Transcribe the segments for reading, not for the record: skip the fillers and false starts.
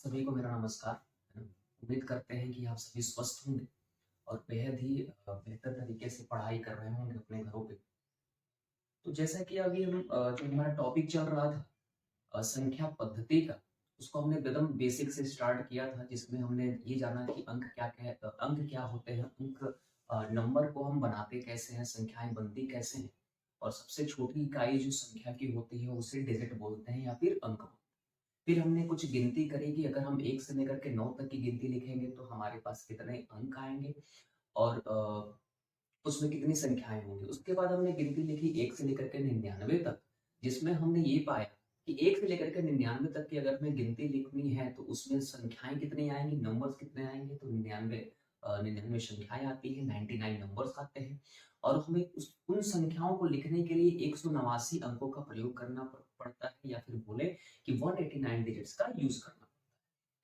सभी को मेरा नमस्कार। उम्मीद करते हैं कि आप सभी स्वस्थ होंगे और बेहद ही बेहतर तरीके से पढ़ाई कर रहे होंगे अपने घरों पे। तो जैसा कि अभी हम जो हमारा टॉपिक चल रहा था संख्या पद्धति का, उसको हमने एकदम बेसिक से स्टार्ट किया था, जिसमें हमने ये जाना कि अंक क्या होते हैं, अंक नंबर को हम बनाते कैसे हैं, संख्याएं बनती कैसे हैं, और सबसे छोटी इकाई जो संख्या की होती है उसे डिजिट बोलते हैं या फिर अंक। फिर हमने कुछ गिनती करी कि अगर हम 1 से लेकर के 9 तक की गिनती लिखेंगे तो हमारे पास कितने अंक आएँगे और उसमें कितनी संख्याएँ होंगी। उसके बाद हमने गिनती लिखी 1 से लेकर के 99 तक, जिसमें हमने ये पाया कि 1 से लेकर के 99 तक की अगर हमें गिनती लिखनी है तो उसमें संख्याएँ कितनी आएँगी, नंबर्स कितने आएँगे, तो 99 संख्याएँ आती हैं, 99 नंबर्स आते हैं और हमें उन संख्याओं को लिखने के लिए 189 अंकों का प्रयोग करना पड़ता है, या फिर बोले कि 189 डिजिट्स का यूज़ करना।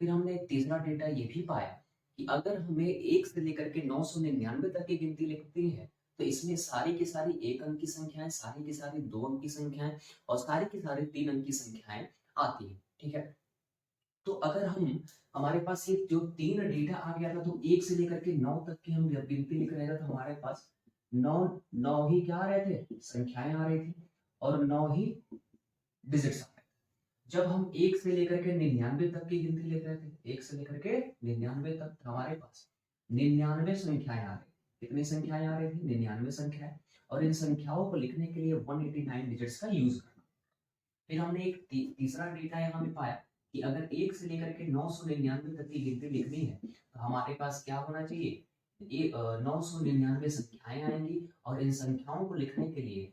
फिर हमने एक तीसरा डेटा ये भी पाया कि अगर हमें 1 से लेकर के 999 तक की गिनती लिखती है, तो इसमें सारी की सारी 1 अंक की संख्याएँ, सारी की सारी 2 अंक की संख्याएँ और सारी की सारी 3 अंक की संख्याएँ आती हैं, ठीक है? तो अगर हम हमारे पास ये जो 3 डेटा आ गया था, तो 1 से लेकर के 9 तक की हम जब गिनती लिख रहे थे, तो हमारे पास 9 9 ही क्या आ रहे थे? संख्याएँ आ रही थी और 9 ही डिजिट्स आ रहे थे। जब हम 1 से लेकर के 99 तक की गिनती लिख रहे थे, 1 से लेकर के 99 तक हमारे पास 99 संख्याएँ आ रही थी। कितनी संख्याएँ आ रही थी? 99 संख्याएँ, और इन संख्याओं को लिखने के लिए 189 डिजिट्स का यूज़ करना। फिर हमने एक तीसरा डेटा यहाँ पे पाया कि अगर 1 से लेकर के 999 तक की गिनती लिखनी है, तो हमारे पास क्या होना चाहिए? ये 999 संख्याएँ आएँगी और इन संख्याओं को लिखने के लिए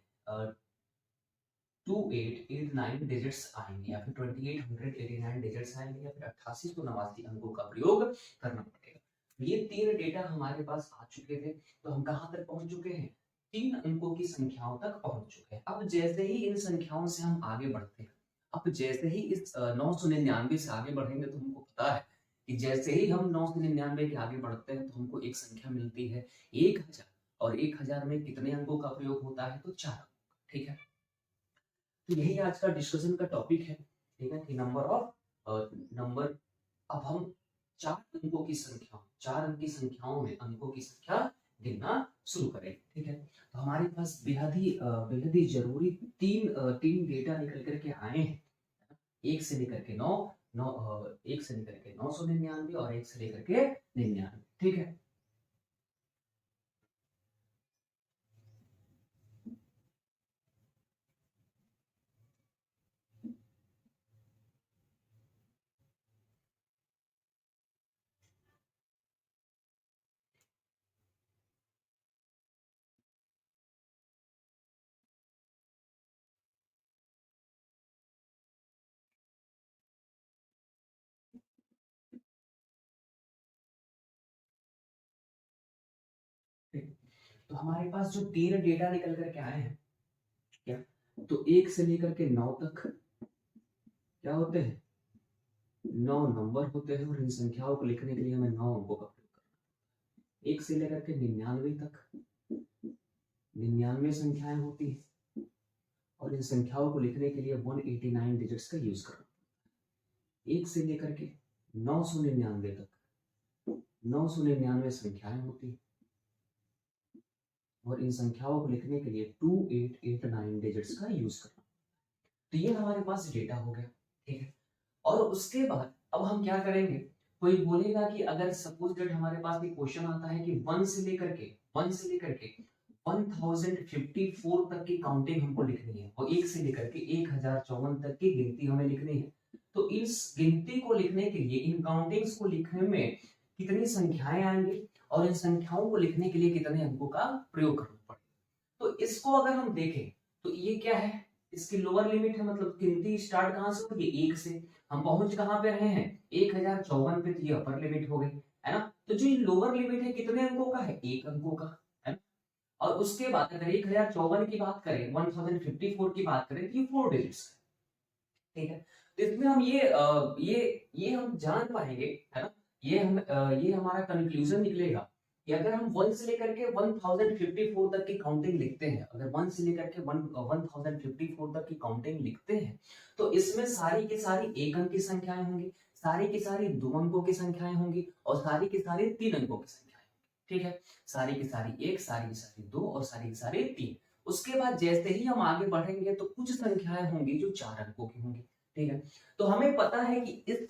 2889 डिजिट्स आएँगे, या फिर 2889 डिजिट्स आएँगे, या फिर 8889 अंकों का प्रयोग करना पड़ेगा। ये 3 डेटा हमारे पास आ चुके थे, तो हम कहाँ तक पहुँच चुके हैं? 3 अंकों की संख्याओं तक पहुँच चुके हैं। अब जैसे ही इन संख्याओं से हम आगे बढ़ते हैं, अब जैसे ही इस 999 से आगे बढ़ेंगे, तो हमको पता है कि जैसे ही हम 999 के आगे बढ़ते हैं, तो हमको एक संख्या मिलती है 1000, और 1000 में कितने अंकों का प्रयोग होता है? तो 4 अंकों का, ठीक है? तो यही आज का डिस्कशन का टॉपिक है, ठीक है, कि नंबर। अब हम 4 अंकों की संख्या, 4 अंक की संख्याओं में अंकों की संख्या गिनना शुरू करें, ठीक है। तो हमारे पास बेहद ही जरूरी तीन डेटा निकल करके आए हैं। 1 से लेकर के 1 से लेकर के 999 और 1 से लेकर के 99, ठीक है। तो हमारे पास जो 3 डेटा निकल करके आए हैं, क्या, तो 1 से लेकर के 9 तक क्या होते हैं? 9 नंबर होते हैं, और इन संख्याओं को लिखने के लिए हमें 9 अंकों का प्रयोग करना है। 1 से लेकर के 99 तक 99 संख्याएं होती है, और इन संख्याओं को लिखने के लिए 189 डिजिट्स का यूज करना है। 1 से लेकर के 999 तक 999 संख्याएं होती है, और इन संख्याओं को लिखने के लिए 2889 डिजिट्स का यूज करना। तो ये हमारे पास डेटा हो गया, ठीक है। और उसके बाद अब हम क्या करेंगे? कोई बोलेगा कि अगर सपोज दैट हमारे पास एक क्वेश्चन आता है कि 1 से लेकर के 1054 तक की काउंटिंग हमको लिखनी है, और 1 से लेकर के 1054 तक की गिनती हमें लिखनी है। तो इस गिनती को लिखने के लिए, इन काउंटिंग्स को लिखने में कितनी संख्याएं आएंगी, और इन संख्याओं को लिखने के लिए कितने अंकों का प्रयोग करना पड़ेगा। तो इसको अगर हम देखें, तो ये क्या है? इसकी लोअर लिमिट है, मतलब गिनती स्टार्ट कहां से होगी? 1 से। हम पहुंच कहां पे रहे हैं? 1054 पे, तो ये अपर लिमिट हो गई, है ना। तो जो ये लोअर लिमिट है कितने अंकों का है? 1 अंकों का, है ना। और उसके बाद अगर 1054 की बात करें, 1054 की बात करें, तो ये 4 डिजिट्स, ठीक है। तो इसमें हम ये हम जान पाएंगे, है ना। ये हमारा कंक्लूजन निकलेगा कि अगर हम 1 से लेकर के 1054 तक की काउंटिंग लिखते हैं, अगर 1 से लेकर के 1054 तक की काउंटिंग लिखते हैं, तो इसमें सारी की सारी 1 अंक की संख्याएं होंगी, सारी की सारी 2 अंकों की संख्याएं होंगी और सारी की सारी 3 अंकों की संख्याएं होंगी। ठीक है, सारी की सारी 1, सारी की सारी 2 और सारी की सारी 3। उसके बाद जैसे ही हम आगे बढ़ेंगे तो कुछ संख्याएं होंगी जो 4 अंकों की होंगी। ठीक है, तो हमें पता है कि इस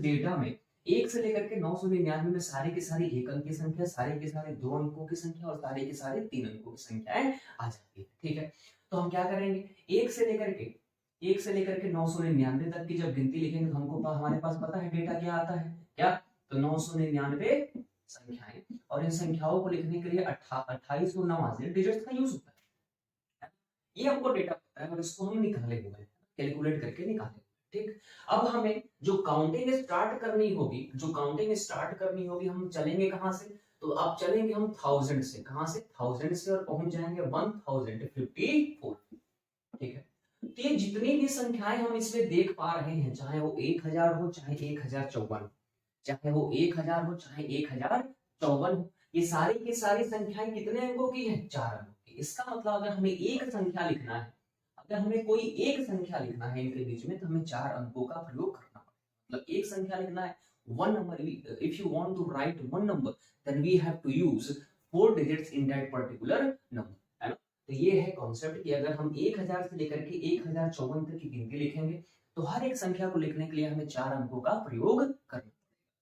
डेटा में 1 से लेकर के 999 में सारी की सारी 1 अंक की संख्या, सारी की सारी 2 अंकों की संख्या और सारी की सारी 3 अंकों की संख्याएं आ जाती है। ठीक है, तो हम क्या करेंगे, 1 से लेकर के 999 तक की जब गिनती लिखेंगे तो हमको हमारे पास पता है डेटा क्या आता है, क्या, तो 999 संख्याएं, और इन संख्याओं को लिखने के लिए 28 और 89 डिजिट्स का यूज होता है। ये हमको डेटा पता है और इसको हम निकाले हुए हैं, कैलकुलेट करके निकाले। ठीक, अब हमें जो काउंटिंग स्टार्ट करनी होगी हम चलेंगे कहां से, तो अब चलेंगे हम 1000 से, कहां से, 1000 से, और पहुंच जाएंगे 1054। ठीक है, तो ये जितनी भी संख्याएं हम इसमें देख पा रहे हैं, चाहे वो 1000 हो, चाहे 1054, चाहे वो 1000 हो, चाहे 1054 हो, ये सारी की सारी संख्याएं कितने अंकों की हैं, 4 अंकों की। इसका मतलब अगर हमें एक संख्या लिखना है, अगर हमें कोई एक संख्या लिखना है इनके बीच में, तो हमें 4 अंकों का प्रयोग करना पड़ेगा। मतलब एक संख्या लिखना है, one number, if you want to write one number then we have to use 4 digits in that particular number, है ना। तो ये है कॉन्सेप्ट कि अगर हम 1000 से लेकर के 1054 तक की गिनती लिखेंगे तो हर एक संख्या को लिखने के लिए हमें 4 अंकों का प्रयोग करना पड़ेगा।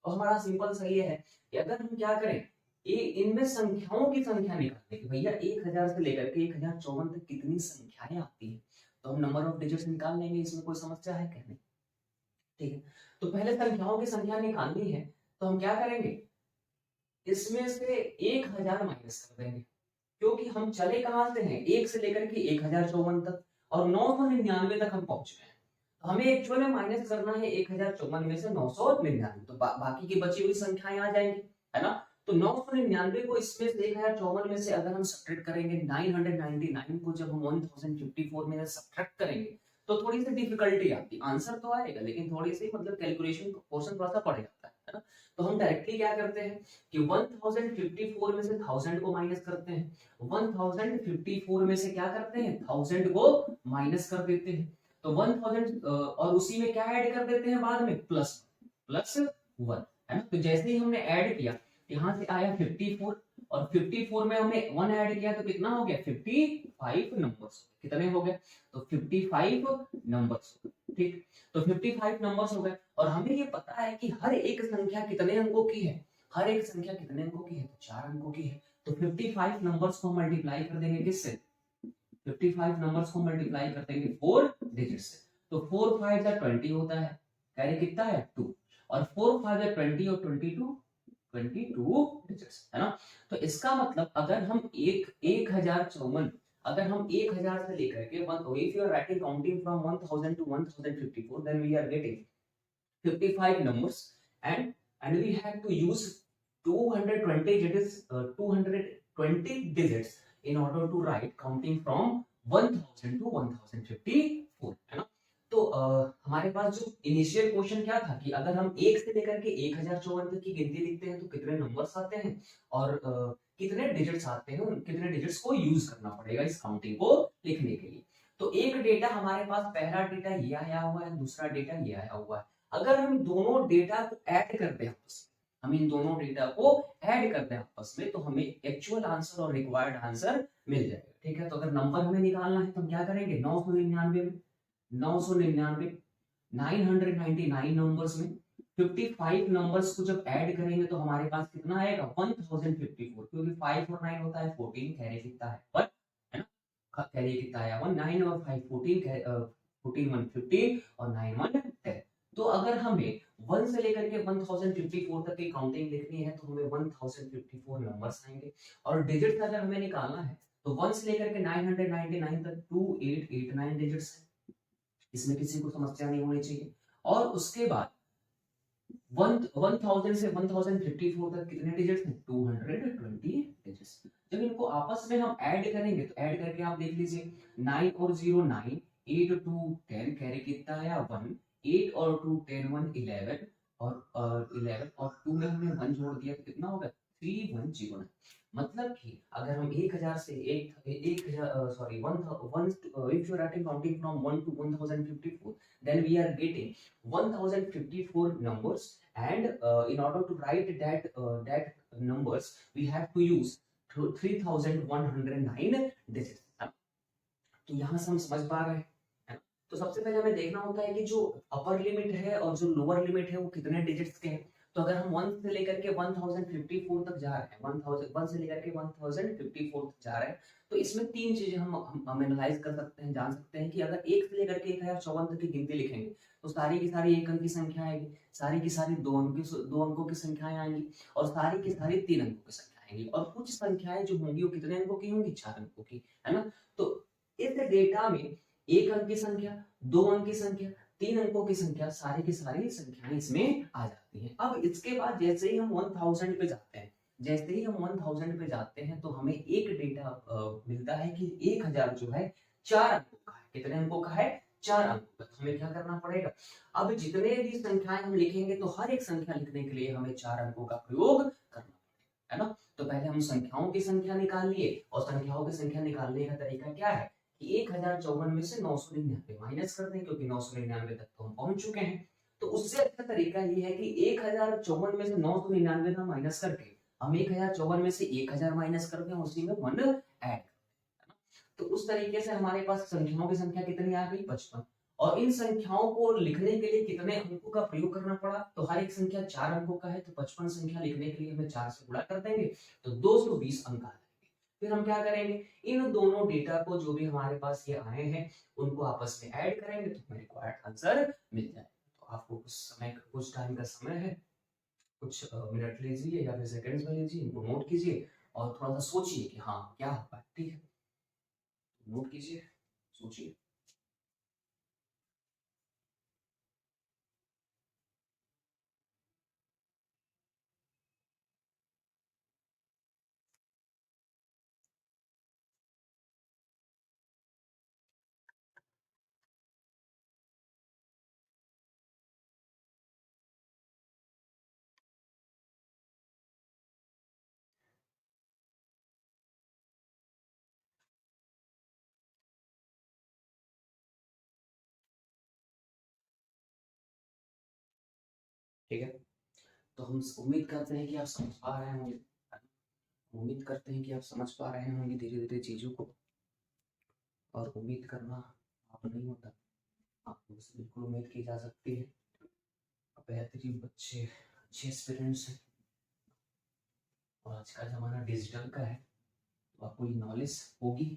तो हमारा सिंपल सा ये है कि अगर हम क्या करें, इनमें संख्याओं की संख्या निकालने की, भैया 1000 से लेकर के 1054 तक कितनी संख्याएं आती है, तो हम नंबर ऑफ डिजिट्स निकाल लेंगे, इसमें कोई समस्या है क्या, नहीं। ठीक है, तो पहले संख्याओं की संख्या निकालनी है, तो हम क्या करेंगे, इसमें से 1000 माइनस कर देंगे, क्योंकि हम चले कहां से हैं, 1 से लेकर के 1054 तक, और 999 तक हम पहुंच गए हैं। तो हमें एक्चुअल में माइनस करना है 1054 में से 999, तो बाकी की बची हुई संख्याएं आ जाएंगी, है ना। तो 999 को इसमें से 1054 में से अगर हम सब्ट्रैक्ट करेंगे, 999 को जब हम 1054 में सब्ट्रैक्ट करेंगे तो थोड़ी सी डिफिकल्टी आती, आंसर तो आएगा लेकिन थोड़ी सी मतलब कैलकुलेशन पोर्शन थोड़ा सा पड़ जाता है ना। तो हम डायरेक्टली क्या करते हैं कि 1054 में से 1000 को माइनस करते हैं, 1054 में से क्या करते हैं, 1000 को माइनस कर देते हैं, तो 1000 और उसी में क्या ऐड कर देते हैं बाद में, प्लस 1, है ना। तो जैसे ही हमने ऐड किया, यहाँ से आया 54, और 54 में हमने 1 ऐड किया तो कितना हो गया, 55 नंबर्स। कितने हो गए, तो 55 नंबर्स। ठीक, तो 55 नंबर्स हो गए, और हमें ये पता है कि हर एक संख्या कितने अंकों की है, हर एक संख्या कितने अंकों की है, तो 4 अंकों की है। तो 55 नंबर्स को मल्टीप्लाई कर देंगे किससे, 55 नंबर्स को मल्टीप्लाई कर देंगे 4 डिजिट से, तो 4 5 जा 20 होता है, कैरी कितना है 2, और 4 5 जा 20 और 22 डिजिट्स, है ना। तो इसका मतलब अगर हम 1054, अगर हम 1000 से लेकर के if you are writing counting from 1000 to 1054, then we are getting 55 numbers, and we have to use 220 digits in order to write counting from 1000 to 1054, है ना। तो हमारे पास जो इनिशियल क्वेश्चन क्या था कि अगर हम 1 से लेकर के 1054 तक की गिनती लिखते हैं तो कितने नंबर्स आते हैं और कितने डिजिट्स आते हैं, उन कितने डिजिट्स को यूज करना पड़ेगा इस काउंटिंग को लिखने के लिए। तो एक डेटा हमारे पास, पहला डेटा ये आया हुआ है, दूसरा डेटा ये आया हुआ है। अगर हम दोनों डेटा को ऐड करते हैं आपस में, हम इन दोनों डेटा को ऐड करते हैं आपस में, तो हमें एक्चुअल आंसर और रिक्वायर्ड आंसर मिल जाएगा। ठीक है, तो अगर नंबर हमें निकालना है तो हम क्या करेंगे, 999 999 नंबर्स में 55 नंबर्स को जब ऐड करेंगे तो हमारे पास कितना आएगा, 1054, क्योंकि 5 और 9 होता है 14, कैरी कितना है 1, है ना, कैरी कितना आया 1, 9 और 5 14, 14 1 15 और 9 1 10। तो अगर हमें 1 से लेकर के 1054 तक की काउंटिंग लिखनी है तो हमें 1054 नंबर्स आएंगे, और डिजिट्स अगर हमें निकालना है तो 1 से लेकर के 999 तक 2889 डिजिट्स है, इसमें किसी को समस्या नहीं होनी चाहिए। और उसके बाद 1000 से 1054 तक कितने डिजिट्स हैं, 220 डिजिट्स। जब इनको आपस में हम ऐड करेंगे तो ऐड करके आप देख लीजिए, 9 और 0 9, 8 और 2 10, कैरी कितना आया 1, 8 और 2 10 1 11, और 11 और 2 में हमने 1 जोड़ दिया तो कितना होगा 3109। मतलब कि अगर हम 1000 से 1000 sorry 1 if you are writing counting from 1 to 1054, then we are getting 1054 numbers, and in order to write that numbers we have to use 3109 digits. तो यहाँ से हम समझ पा रहे हैं, है ना? तो सबसे पहले हमें देखना होता है कि जो अपर लिमिट है और जो लोअर लिमिट है वो कितने डिजिट्स के हैं। तो अगर हम 1 से लेकर के 1054 तक जा रहे हैं, 1 से लेकर के 1054 तक जा रहे हैं, तो इसमें तीन चीजें हम एनालाइज कर सकते हैं, जान सकते हैं कि अगर 1 से लेकर के 1054 तक की गिनती लिखेंगे तो सारी की सारी एक अंक की संख्या आएगी, सारी की सारी दो अंकों की संख्याएं आएंगी, और सारी की सारी 3 अंकों की संख्या आएंगी, और कुछ संख्याएं जो होंगी वो कितने अंकों की होंगी, 4 अंकों की, है ना? तो इस डेटा में एक अंक की संख्या, दो अंक की संख्या, 3 अंकों की संख्या, सारी की सारी संख्याएं इसमें आ जाती हैं। अब इसके बाद जैसे ही हम 1000 पे जाते हैं, जैसे ही हम 1000 पे जाते हैं तो हमें एक डेटा मिलता है कि 1000 जो है 4 अंकों का है। कितने अंकों का है? 4 अंकों का। हमें क्या करना पड़ेगा, अब जितने भी संख्याएं हम लिखेंगे तो हर एक संख्या लिखने के लिए हमें 4 अंकों का प्रयोग करना पड़ेगा, है ना? तो पहले हम संख्याओं की संख्या निकाल लिए, और संख्याओं की संख्या निकालने का तरीका क्या है कि 1054 में से 999 माइनस कर दें, क्योंकि 999 तक तो हम पहुंच चुके हैं। तो उससे अच्छा तरीका ये है कि 1054 में से 999 का माइनस करके हम 1054 में से 1000 माइनस कर दें, उसी में 1 ऐड। तो उस तरीके से हमारे पास संख्याओं की संख्या कितनी आ गई? 55। और इन संख्याओं को लिखने के लिए कितने अंकों का प्रयोग करना पड़ा? तो हर एक संख्या 4 अंकों का है, तो 55 संख्या लिखने के लिए हमें 4 से गुणा कर देंगे तो 220 अंक आ जाएंगे। फिर हम क्या करेंगे, इन दोनों डेटा को जो भी हमारे पास ये आए हैं उनको आपस में ऐड करेंगे तो हमें रिक्वायर्ड आंसर मिल जाएगा। तो आपको कुछ टाइम का समय है, कुछ मिनट लीजिए या फिर सेकंड्स में लीजिए, इनको नोट कीजिए और थोड़ा सा सोचिए कि हाँ क्या होगा। ठीक है, नोट कीजिए, सोचिए। ठीक है, तो हम उम्मीद करते हैं कि आप समझ पा रहे होंगे, उम्मीद करते हैं कि आप समझ पा रहे होंगे धीरे धीरे चीजों को। और उम्मीद करना आप नहीं होता, आप मुझसे बिल्कुल उम्मीद की जा सकती है। बेहतरीन बच्चे, अच्छे स्टूडेंट्स हैं, और आज का जमाना डिजिटल का है, तो आपको ये नॉलेज होगी।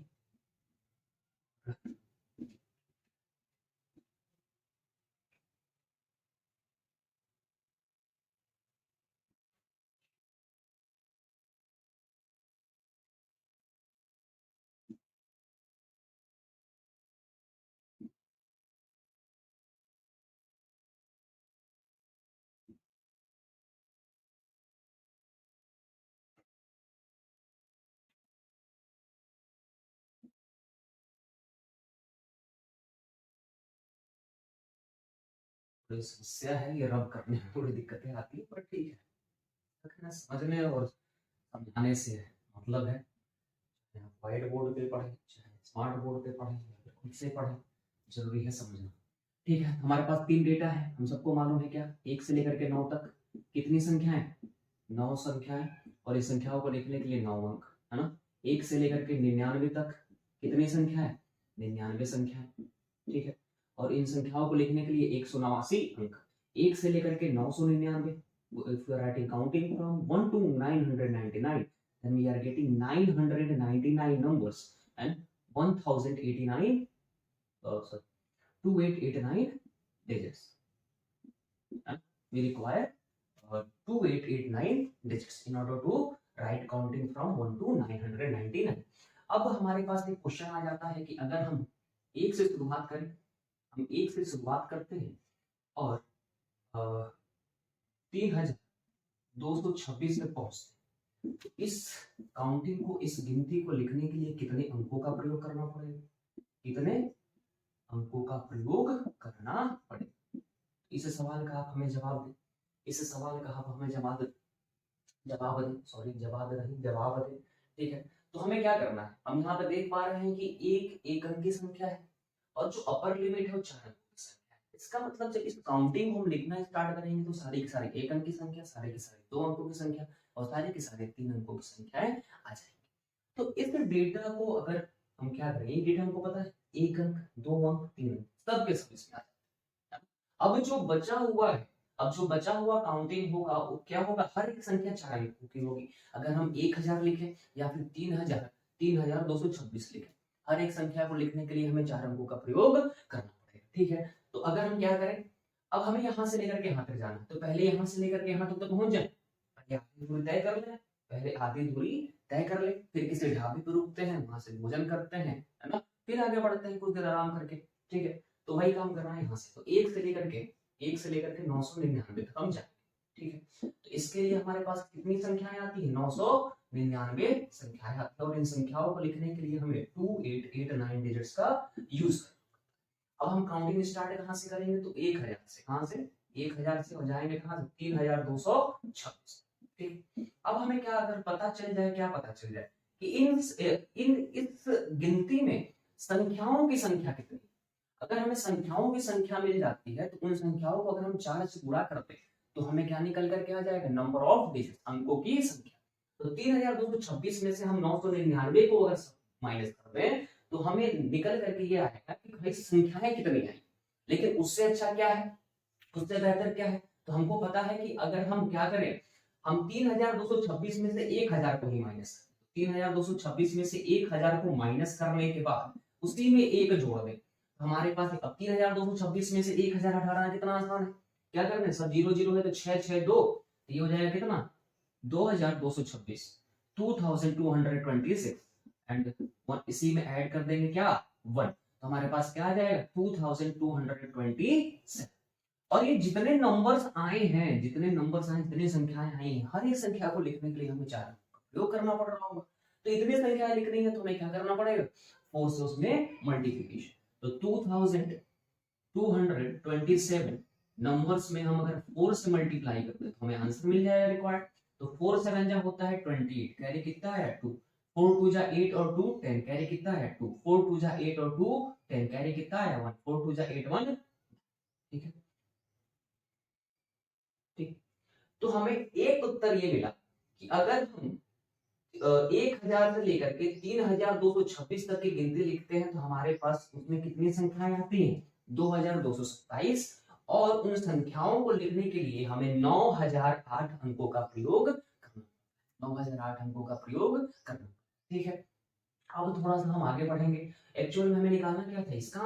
थोड़ी समस्या है, ये रब करने में थोड़ी दिक्कतें आती है, पर ठीक है, समझने और समझाने से मतलब है। चाहे आप व्हाइट बोर्ड पे पढ़े, चाहे स्मार्ट बोर्ड पे पढ़े, या फिर खुद से पढ़े, जरूरी है समझना। ठीक है, हमारे पास 3 डेटा है, हम सबको मालूम है क्या, 1 से लेकर के 9 तक कितनी संख्याएं? 9 संख्याएं। और इस संख्याओं को लिखने के लिए 9 अंक, है ना? 1 से लेकर के 99 तक कितनी संख्याएं? 99 संख्याएं। ठीक है, और इन संख्याओं को लिखने के लिए 189 अंक। 1 से लेकर के 999, if you are writing counting from 1 to 999, then we are getting 999 numbers and 1089 sorry 2889 digits, and we require 2889 digits in order to write counting from 1 to 999. अब हमारे पास एक क्वेश्चन आ जाता है कि अगर हम 1 से शुरुआत करें, हम 1 से शुरुआत करते हैं और 3226 में पहुंचते हैं, तो इस काउंटिंग को, इस गिनती को लिखने के लिए कितने अंकों का प्रयोग करना पड़ेगा? कितने अंकों का प्रयोग करना पड़ेगा? इस सवाल का आप हमें जवाब दें, इस सवाल का आप हमें जवाब दें। जवाब दें। ठीक है, तो हमें क्या करना है, हम यहाँ पे देख पा रहे हैं कि एक अंक की संख्या है और जो अपर लिमिट है वो 4 अंक की संख्या है। इसका मतलब जब इस काउंटिंग को हम लिखना स्टार्ट करेंगे तो सारी की सारी एक अंक की संख्या, सारे की सारी 2 अंकों की संख्या और सारे के सारे 3 अंकों की संख्याएं आ जाएंगी। तो इस डेटा को अगर हम क्या करें, ये डेटा हमको पता है 1 अंक, 2 अंक, 3 अंक सब के सब इसमें आ जाते हैं। अब जो बचा हुआ है, अब जो बचा हुआ काउंटिंग होगा वो क्या होगा, हर एक संख्या 4 अंकों की होगी। अगर हम 1000 लिखें या फिर 3226 लिखें, हर एक संख्या को लिखने के लिए हमें 4 अंकों का प्रयोग करना पड़ेगा। ठीक है, तो अगर हम क्या करें, अब हमें यहां से लेकर के यहां तक जाना है, तो पहले यहां से लेकर के यहां तक तो पहुंच जाए, आधी दूरी तय कर ले, पहले आधी दूरी तय कर ले, फिर किसी ढाबे पर रुकते हैं, वहां से भोजन करते हैं, है ना, फिर आगे बढ़ते हैं कुछ देर आराम करके। ठीक है, तो वही काम करना है यहाँ से, तो 1 से लेकर के 999 तक हम जाए। ठीक है, तो इसके लिए हमारे पास कितनी संख्याएं आती है, 999 संख्याएं आती है, और इन संख्याओं को लिखने के लिए हमें 2889 डिजिट्स का यूज करना। अब हम काउंटिंग स्टार्ट कहां से करेंगे, तो 1000 से, कहां से, 1000 से हो जाएंगे कहां से, 3226। ठीक, अब हमें क्या अगर पता चल जाए, क्या पता चल जाए कि इस गिनती में संख्याओं की संख्या कितनी, अगर हमें संख्याओं की संख्या मिल जाती है तो उन संख्याओं को अगर हम 4 से गुणा करते हैं तो हमें क्या निकल करके आ जाएगा, नंबर ऑफ डिजिट, अंकों की संख्या। तो 3226 में से हम 999 को अगर माइनस कर दें तो हमें निकल करके ये आएगा कि भाई संख्याएं कितनी आई। लेकिन उससे अच्छा क्या है, उससे बेहतर क्या है, तो हमको पता है कि अगर हम क्या करें, हम 3226 में से 1000 को ही माइनस करें, 3226 में से 1000 को माइनस करने के बाद उसी में एक जोड़ दें, हमारे पास अब 3226 में से 1000 हटाना कितना आसान है, क्या करना है, सब जीरो जीरो है तो 662, ये हो जाएगा कितना, 2226, 2226 एंड इसी में ऐड कर देंगे क्या, 1, तो हमारे पास क्या आ जाएगा 2227। और ये जितने नंबर्स आए हैं, जितनी संख्याएं आई हैं, हर एक संख्या को लिखने के लिए हमें 4 का प्रयोग करना पड़ रहा होगा। तो इतनी संख्याएं लिखनी है तो हमें क्या करना पड़ेगा, 4 से उसमें मल्टीप्लिकेशन, तो 2227 नंबर्स में हम अगर 4 से मल्टीप्लाई करते हैं तो हमें आंसर मिल जाएगा रिक्वायर्ड। तो 4 7 जा होता है 28, कैरी कितना है 2, 4 2 जा 8 और 2 10, कैरी कितना है 2, 4 2 जा 8 और 2 10, कैरी कितना है 1, 4 2 जा 8 1। ठीक है, ठीक, तो हमें एक उत्तर ये मिला कि अगर हम 1000 से लेकर के 3226 तक की गिनती लिखते हैं तो हमारे पास उसमें कितनी संख्याएं आती हैं, 2227, और उन संख्याओं को लिखने के लिए हमें 9008 अंकों का प्रयोग करना, 9008 अंकों का प्रयोग करना। ठीक है, अब थोड़ा सा हम आगे बढ़ेंगे। एक्चुअल में हमें निकालना क्या था, इसका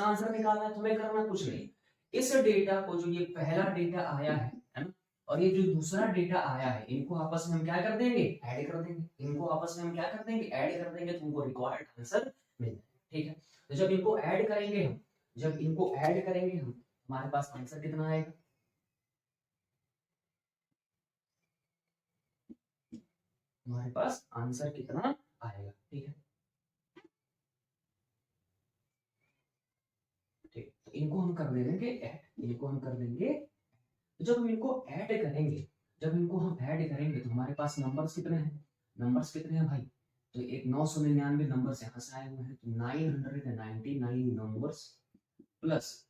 आंसर निकालना है, तो हमें करना कुछ नहीं, इस डेटा को, जो ये पहला डेटा आया है ना, और ये जो दूसरा डेटा आया है, इनको आपस में हम क्या कर देंगे, ऐड कर देंगे, इनको आपस में हम क्या कर देंगे, ऐड कर देंगे, तो उनको रिक्वायर्ड आंसर मिल जाएगा। ठीक है, तो जब इनको ऐड करेंगे हम, हमारे पास आंसर कितना आएगा, हमारे पास आंसर कितना आएगा। ठीक है, ठीक, तो इनको हम कर देंगे ऐड, इनको हम कर देंगे, जब हम इनको ऐड करेंगे, तो हमारे पास नंबर्स कितने हैं भाई, तो एक 999 नंबर यहाँ से आए हुए हैं, तो 999 नंबर्स प्लस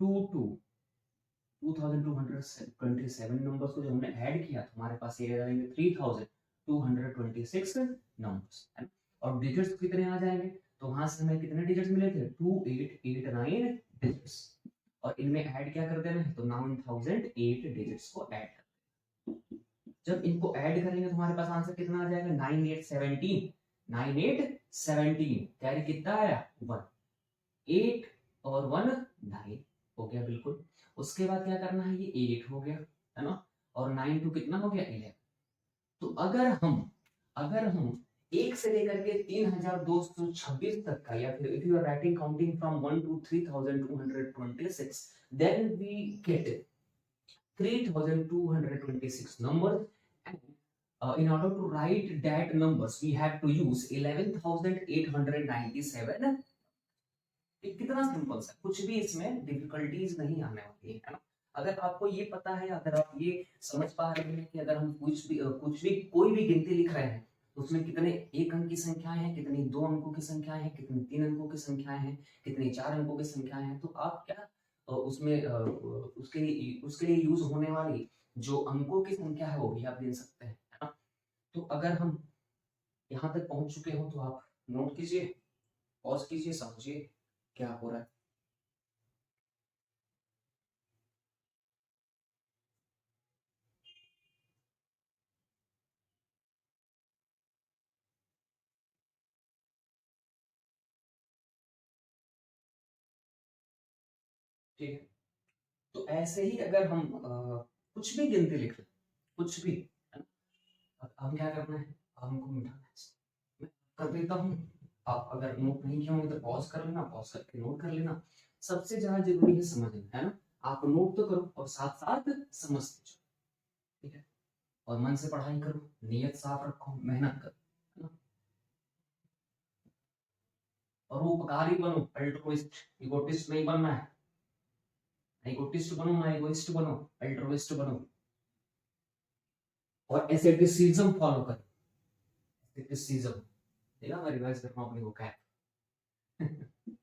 2227 नंबर्स को जो हमने ऐड किया तो हमारे पास ये रहेंगे 3226 नंबर्स, और डिजिट्स कितने आ जाएंगे, तो वहां से हमें कितने डिजिट्स मिले थे, 2889 डिजिट्स, और इनमें ऐड क्या कर देना है, तो 9008 डिजिट्स को ऐड कर, जब इनको ऐड करेंगे तो हमारे पास आंसर कितना आ जाएगा, 9817, कैरी कितना आया 1, 8 और 1 9 हो गया बिल्कुल। उसके बाद क्या करना है, ये 8 हो गया, है ना, और 9 2 कितना हो गया 11। तो अगर हम 1 से लेकर के 3226 तक का, या फिर if you are writing counting from 1 to 3226, then we get 3226 numbers, and in order to write that numbers we have to use 11897। कितना सिंपल सा, कुछ भी इसमें डिफिकल्टीज नहीं आने वाली है ना। अगर आपको ये पता है, अगर आप ये समझ पा रहे हैं कि अगर हम कुछ भी कोई भी गिनती लिख रहे हैं तो उसमें कितने एक अंक की संख्याएं हैं, कितनी 2 अंकों की संख्याएं हैं, कितनी 3 अंकों की संख्याएं हैं, कितनी 4 अंकों की संख्याएं हैं, तो आप क्या उसमें उसके लिए यूज होने वाली जो अंकों की संख्या है वो भी आप गिन सकते हैं, है ना। तो अगर हम यहाँ तक पहुंच चुके हो तो आप नोट कीजिए, पॉज कीजिए, समझिए क्या हो रहा है। ठीक है, तो ऐसे ही अगर हम कुछ भी गिनती लिख लें, कुछ भी, है ना, अब हम क्या करना है, हमको मिटाना है। मैं कर देता हूँ, आप अगर नोट नहीं किए होंगे तो पॉज कर लेना, पॉज करके नोट कर लेना। सबसे ज्यादा जरूरी है समझना, है ना। आप नोट तो करो और साथ साथ समझते जाओ, ठीक है। और मन से पढ़ाई करो, नियत साफ रखो, मेहनत करो, है ना। और वो उपकारी बनो, अल्ट्रोइस्ट, इगोटिस्ट नहीं बनना है। इगोटिस्ट बनो ना, इगोइस्ट बनो, अल्ट्रोइस्ट बनो। और एसेटिसिज्म फॉलो करो, एसेटिसिज्म, ठीक है। मैं रिवाइज कर रहा हूँ अपने को क्या ठीक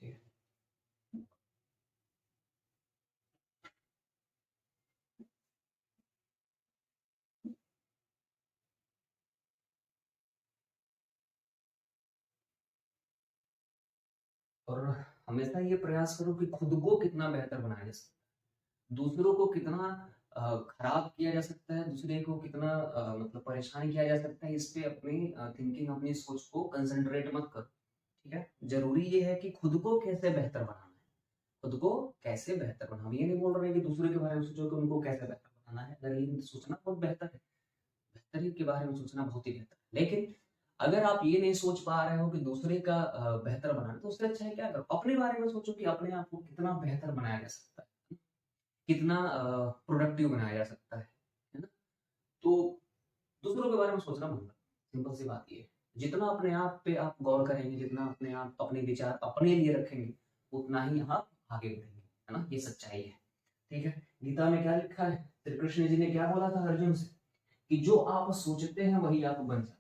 है। और हमेशा ये प्रयास करो कि खुद को कितना बेहतर बनाया जा सकता है, दूसरों को कितना खराब किया जा सकता है, दूसरे को कितना मतलब परेशान किया जा सकता है, इस पे अपनी थिंकिंग, अपनी सोच को कंसंट्रेट मत करो, ठीक है। जरूरी ये है कि खुद को कैसे बेहतर बनाना है, खुद को कैसे बेहतर बनाना। हम ये नहीं बोल रहे हैं कि दूसरे के बारे में सोचो कि उनको कैसे बेहतर बनाना है, अगर ये सोचना बहुत बेहतर है, बेहतरीन के बारे में सोचना बहुत ही बेहतर है, लेकिन अगर आप ये नहीं सोच पा रहे हो कि दूसरे का बेहतर बनाना, तो उससे अच्छा है क्या करो, अपने बारे में सोचो कि अपने आप को कितना बेहतर बनाया जा सकता है, कितना प्रोडक्टिव बनाया जा सकता है ना। तो दूसरों के बारे में सोचना बंद करो, सिंपल सी बात ये है। जितना अपने आप पे आप गौर करेंगे, जितना अपने आप अपने विचार अपने लिए रखेंगे, उतना ही आप आगे बढ़ेंगे, है ना। ये सच्चाई है, ठीक है। गीता में क्या लिखा है, श्री कृष्ण जी ने क्या बोला था अर्जुन से, कि जो आप सोचते हैं वही आप बन जाते हैं।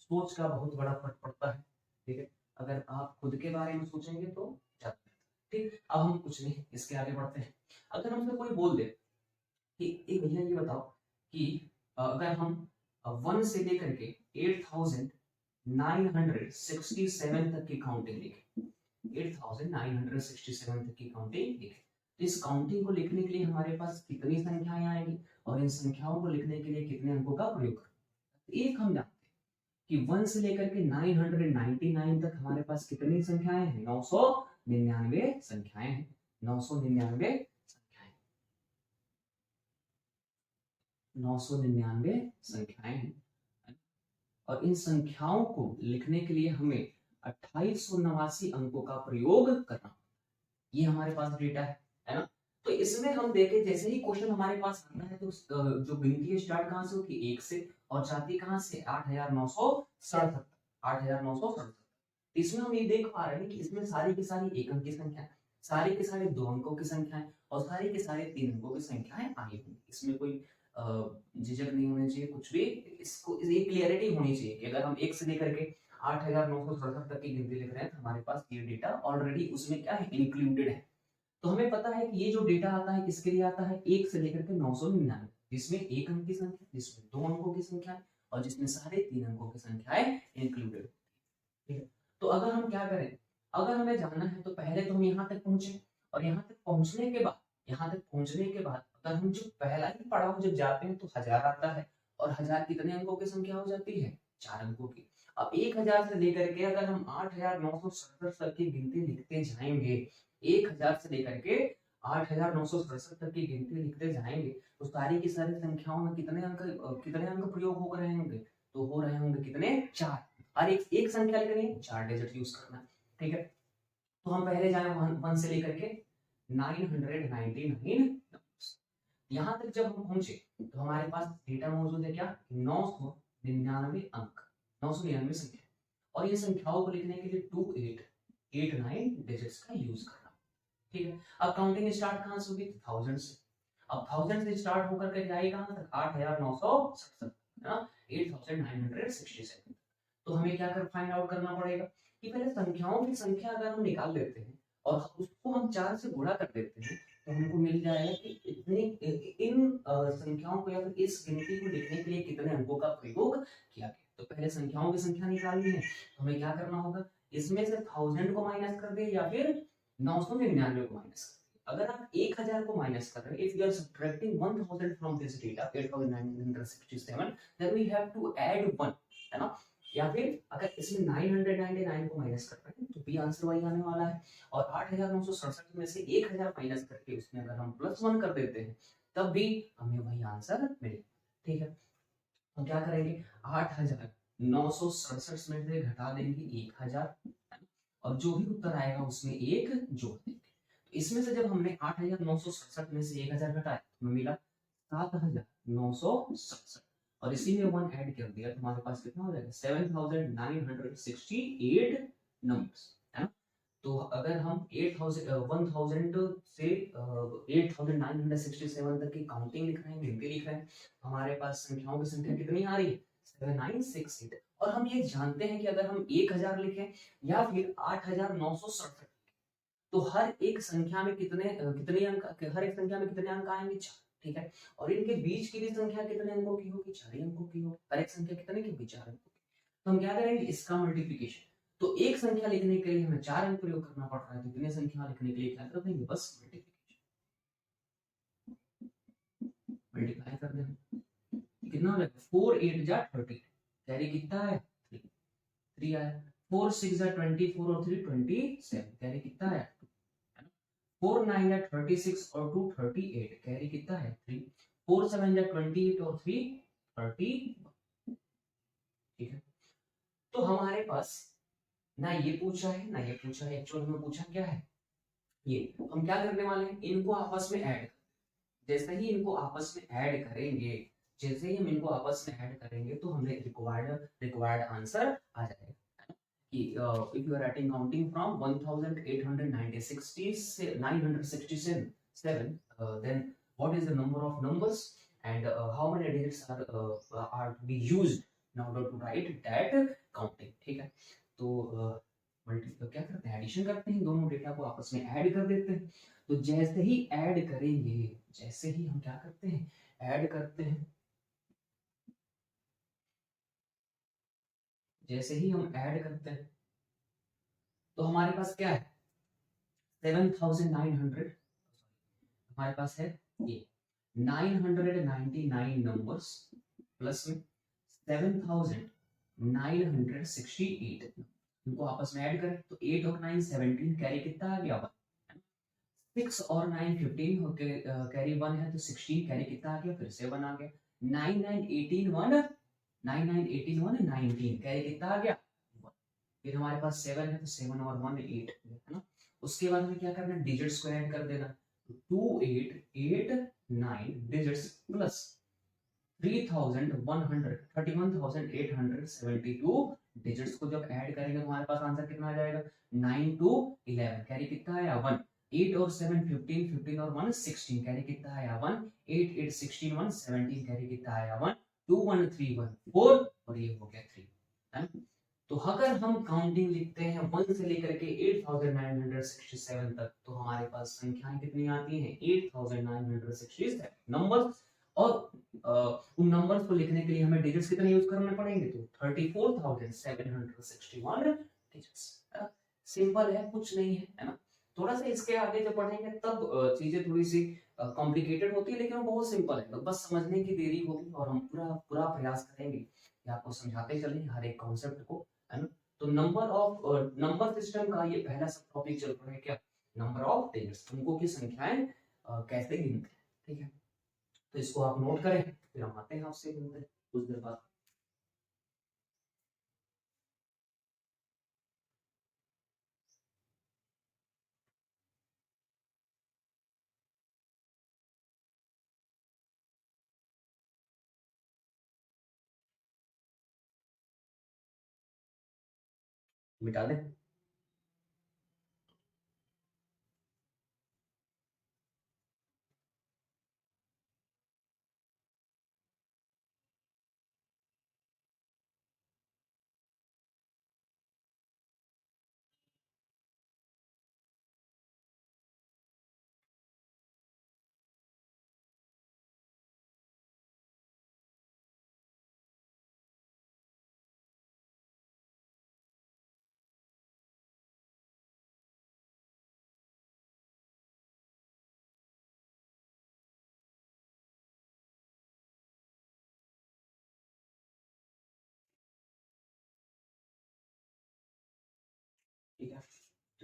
सोच का बहुत बड़ा फर्क पड़ता है, ठीक है। अगर आप खुद के बारे में सोचेंगे तो ज्यादा बेहतर। ठीक, अब हम कुछ नहीं, इसके आगे बढ़ते हैं। अगर हमसे कोई बोल दे कि एक भैया ये बताओ कि अगर हम 1 से लेकर के 8967 तक की काउंटिंग लिखें, 8967 तक की काउंटिंग लिखें, तो इस काउंटिंग को लिखने के लिए हमारे पास कितनी संख्याएं आएंगी और इन संख्याओं को लिखने के लिए कितने अंकों का प्रयोग करें। एक हम जानते हैं कि 1 से लेकर के 999 तक हमारे पास कितनी संख्याएं हैं, 999 संख्याएं हैं, 999 संख्याएं, 999 संख्याएं हैं। और इन संख्याओं को लिखने के लिए हमें 2889 अंकों का प्रयोग करना, ये हमारे पास डेटा है ना। तो इसमें हम देखें, जैसे ही क्वेश्चन हमारे पास आता है तो जो गिनती स्टार्ट कहां से होती है, 1 से, और जाती कहां से, 8967, 8967। इसमें हम ये देख पा रहे हैं कि इसमें सारी की सारी एक अंक की संख्या है, सारी के सारे 2 अंकों की संख्या है, और सारी के सारे 3 अंकों की संख्याएं आई होंगी। इसमें कोई झिझक नहीं होनी चाहिए कुछ भी, इसको ये क्लियरिटी होनी चाहिए कि अगर हम 1 से लेकर के 8967 तक की गिनती लिख रहे हैं तो हमारे पास ये डेटा ऑलरेडी उसमें क्या है, इंक्लूडेड है। तो हमें पता है कि ये जो डेटा आता है किसके लिए आता है, 1 से लेकर के 999, जिसमें एक अंक की संख्या, जिसमें 2 अंकों की संख्या है, और जिसमें सारे 3 अंकों की संख्याएं इंक्लूडेड, ठीक है। तो अगर हम क्या करें, अगर हमें जानना है तो पहले तो हम यहाँ तक पहुंचे, और यहाँ तक पहुंचने के बाद, यहाँ तक पहुंचने के बाद अगर हम जो पहला ही पड़ाव जब जाते हैं तो 1000 आता है, और 1000 कितने अंकों की संख्या हो जाती है, 4 अंकों की। अब 1000 से लेकर के अगर हम 8967 तक की गिनती लिखते जाएंगे, 1000 से लेकर के 8967 तक की गिनती लिखते जाएंगे, तो सारी की सारी संख्याओं में कितने अंक प्रयोग हो रहे होंगे, तो हो रहे होंगे कितने, 4। और एक संख्या लेनी है, 4 डिजिट यूज करना है, ठीक है। तो हम पहले जाए 1 से लेकर के 999, यहां तक जब हम पहुंचे तो हमारे पास डेटा मौजूद है क्या, 999 अंक, 999 संख्या। और ये संख्याओं को लिखने के लिए 2889 डिजिट्स का यूज करना, ठीक है। अब काउंटिंग स्टार्ट कहाँ से होगी? 1000 से। अब 1000 से स्टार्ट होकर के जाएगी कहाँ तक? 8967, है ना, 8967। तो हमें क्या कर फाइंड आउट करना पड़ेगा कि पहले संख्याओं की संख्या अगर हम निकाल लेते हैं और उसको हम 4 से गुणा कर देते हैं तो हमको मिल जाएगा कि इतनी इन संख्याओं को या फिर इस गिनती को लिखने के लिए कितने अंकों का प्रयोग किया गया। तो पहले संख्याओं की संख्या निकालनी है तो हमें क्या करना होगा, इसमें से 1000 को माइनस कर दे या फिर 999 को माइनस कर दे। अगर आप 1000 को माइनस कर रहे हैं, if you are subtracting 1000 from this data 8967, then we have to add 1, है ना। या फिर अगर इसमें 999 को माइनस कर रहे हैं तो बी आंसर वही आने वाला है। और 8967 में से 1000 माइनस करके उसमें अगर हम +1 कर देते हैं तब भी हमें वही आंसर मिलेगा। ठीक है, तो क्या करेंगे, 8967 में से घटा देंगे 1000 और जो भी उत्तर आएगा उसमें एक जोड़ देंगे। तो इसमें से जब हमने 8967 में से 1000 घटाया तो हमें मिला 7967 और इसी में 1 ऐड कर दिया तो हमारे पास कितना हो जाएगा, 7968 नंबर्स, है ना। तो अगर हम 1000 से 8967 तक की काउंटिंग लिख रहे हैं, गिनती लिख रहे हैं, हमारे पास संख्याओं की संख्या कितनी आ रही है, 7968। और हम ये जानते हैं कि अगर हम 1000 लिखें या फिर 8967, तो हर एक संख्या में कितने अंक, हर एक संख्या में कितने अंक आएंगे, 4। ठीक है, और इनके बीच की भी संख्या कितने अंकों की होगी, 4 अंकों की होगी। हर एक संख्या कितने की होगी, 4 अंकों की। तो हम क्या करेंगे, इसका मल्टीप्लीकेशन। तो एक संख्या लिखने के लिए हमें 4 अंक प्रयोग करना पड़ रहा है, तो कितने संख्या लिखने के लिए क्या कर देंगे, बस मल्टीप्लीकेशन, मल्टीप्लाई कर देंगे। कितना हो जाएगा, 4 8 जा 30, कैरी कितना है, 3 आया। 4 6 जा 24 और 3 27, कैरी कितना है, 4 9 जा 36 और 2 38, कैरी कितना है, 3। 4 7 जा 28 और 3 30। ठीक है, तो हमारे पास ना ये पूछा है ना ये पूछा है, एक्चुअल में पूछा क्या है, ये हम क्या करने वाले हैं, इनको आपस में ऐड, जैसे ही इनको आपस में ऐड करेंगे, जैसे ही हम इनको आपस में ऐड करेंगे तो हमें रिक्वायर्ड आंसर आ जाएगा कि if you are writing counting from 967 then what is the number of numbers and how many digits are to be used in order to write that counting। ठीक है, तो क्या करते हैं, एडिशन करते हैं, दोनों डेटा को आपस में ऐड कर देते हैं। तो जैसे ही ऐड करेंगे, जैसे ही हम क्या करते हैं, ऐड करते हैं, जैसे ही हम ऐड करते हैं तो हमारे पास क्या है, 7900, हमारे पास है ये 999 नंबर्स प्लस में 7968, इनको आपस में ऐड करें तो 8 और 9 17, कैरी कितना आ गया, 6 और 9 15 होके कैरी 1 है तो 16, कैरी कितना आ गया, फिर से 1 आ गया। 9 9 18 1, 9 9 18 1 19, कैरी कितना आ गया, 1। फिर हमारे पास 7 है तो 7 और 1 8, है ना। उसके बाद हमें क्या करना है, डिजिट्स को ऐड कर देना, 2 8 8 9 डिजिट्स प्लस 31,872 डिजिट्स को जब ऐड करेंगे तो हमारे पास आंसर कितना आ जाएगा, 9 टू 11, कैरी कितना आया, 1। 8 और 7 15, 15 और 1 16, कैरी कितना आया, 1। 8 8 16 1 17, कैरी कितना आया, 1। 2 1 3 1 4 और ये हो गया 3, है। तो अगर हम काउंटिंग लिखते हैं 1 से लेकर के 8967 तक तो हमारे पास संख्याएं कितनी आती हैं, 8967 नंबर्स। और उन नंबर्स को लिखने के लिए हमें डिजिट्स कितने यूज करने पड़ेंगे, तो 34,761 डिजिट्स। सिंपल है, कुछ नहीं है ना। थोड़ा सा इसके आगे जब बढ़ेंगे तब चीजें थोड़ी सी कॉम्प्लिकेटेड होती है, लेकिन वो बहुत सिंपल है, तो बस समझने की देरी होगी और हम पूरा पूरा प्रयास करेंगे कि आपको समझाते चलें हर एक कॉन्सेप्ट को, है ना। तो नंबर सिस्टम का ये पहला सब टॉपिक चल रहा है, क्या, नंबर ऑफ डिजिट्स, अंकों की संख्याएं कैसे गिनते हैं। ठीक है, तो इसको आप नोट करें, फिर हम आते हैं आपसे मिलते हैं कुछ देर बाद। मिटा दें।